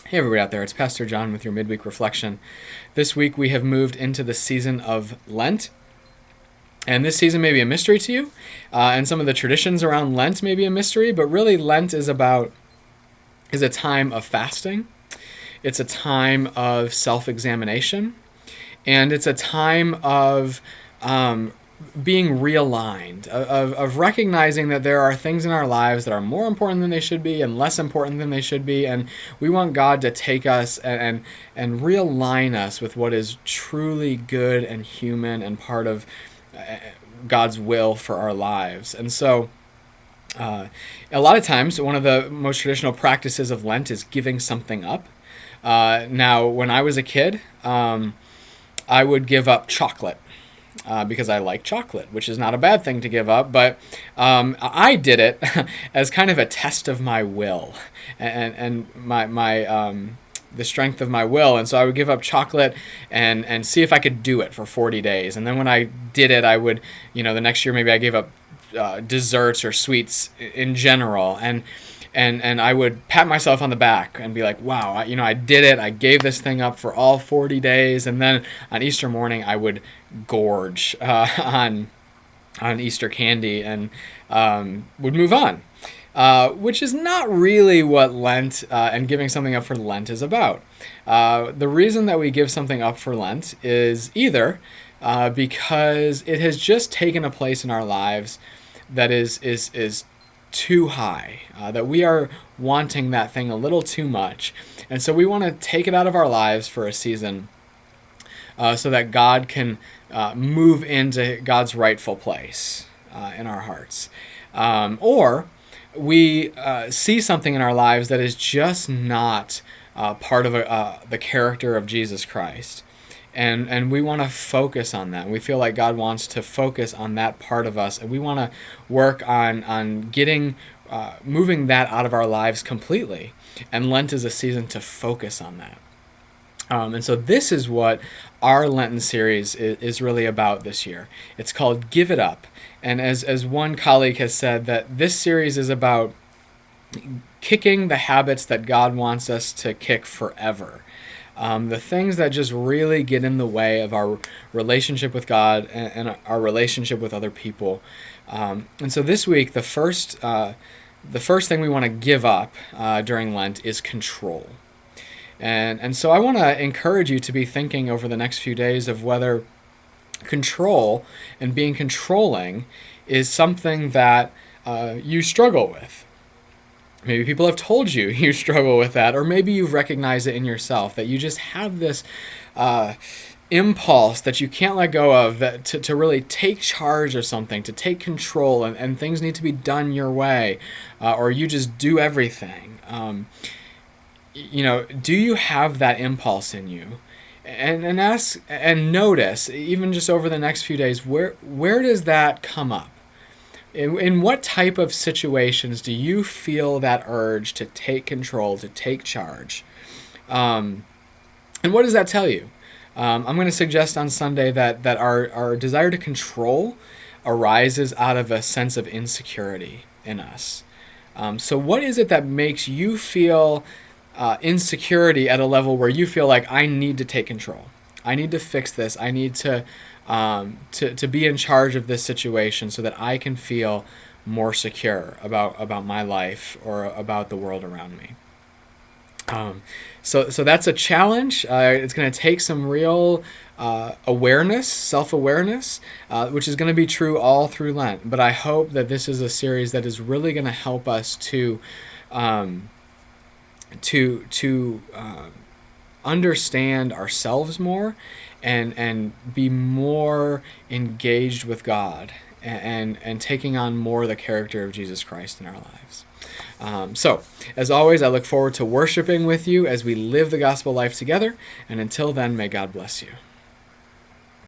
Hey everybody out there, it's Pastor John with your Midweek Reflection. This week we have moved into the season of Lent, and this season may be a mystery to you, and some of the traditions around Lent may be a mystery, but really Lent is a time of fasting. It's a time of self-examination, and it's a time of being realigned, of recognizing that there are things in our lives that are more important than they should be and less important than they should be, and we want God to take us and realign us with what is truly good and human and part of God's will for our lives. And so a lot of times, one of the most traditional practices of Lent is giving something up. Now, when I was a kid, I would give up chocolate. Because I like chocolate, which is not a bad thing to give up, but I did it as kind of a test of my will and the strength of my will. And so I would give up chocolate and see if I could do it for 40 days. And then when I did it, I would, the next year maybe I gave up desserts or sweets in general. And I would pat myself on the back and be like, wow, I did it. I gave this thing up for all 40 days. And then on Easter morning, I would gorge on Easter candy and would move on, which is not really what Lent and giving something up for Lent is about. The reason that we give something up for Lent is either because it has just taken a place in our lives that is too high, that we are wanting that thing a little too much. And so we want to take it out of our lives for a season so that God can move into God's rightful place in our hearts. Or we see something in our lives that is just not part of the character of Jesus Christ. And we want to focus on that. We feel like God wants to focus on that part of us, and we want to work on getting moving that out of our lives completely. And Lent is a season to focus on that. And so this is what our Lenten series is really about this year. It's called Give It Up. And as one colleague has said, that this series is about kicking the habits that God wants us to kick forever. The things that just really get in the way of our relationship with God and our relationship with other people. And so this week, the first thing we want to give up during Lent is control. And so I want to encourage you to be thinking over the next few days of whether control and being controlling is something that you struggle with. Maybe people have told you you struggle with that, or maybe you've recognized it in yourself, that you just have this impulse that you can't let go of, that to really take charge of something, to take control, and things need to be done your way, or you just do everything. Do you have that impulse in you? And ask and notice, even just over the next few days, where does that come up? In what type of situations do you feel that urge to take control, to take charge? And what does that tell you? I'm going to suggest on Sunday that our desire to control arises out of a sense of insecurity in us. So what is it that makes you feel insecurity at a level where you feel like, I need to take control? I need to fix this. I need to be in charge of this situation so that I can feel more secure about my life or about the world around me. So that's a challenge. It's going to take some real awareness, self-awareness, which is going to be true all through Lent. But I hope that this is a series that is really going to help us to understand ourselves more and be more engaged with God and taking on more the character of Jesus Christ in our lives. So, as always, I look forward to worshiping with you as we live the gospel life together. And until then, may God bless you.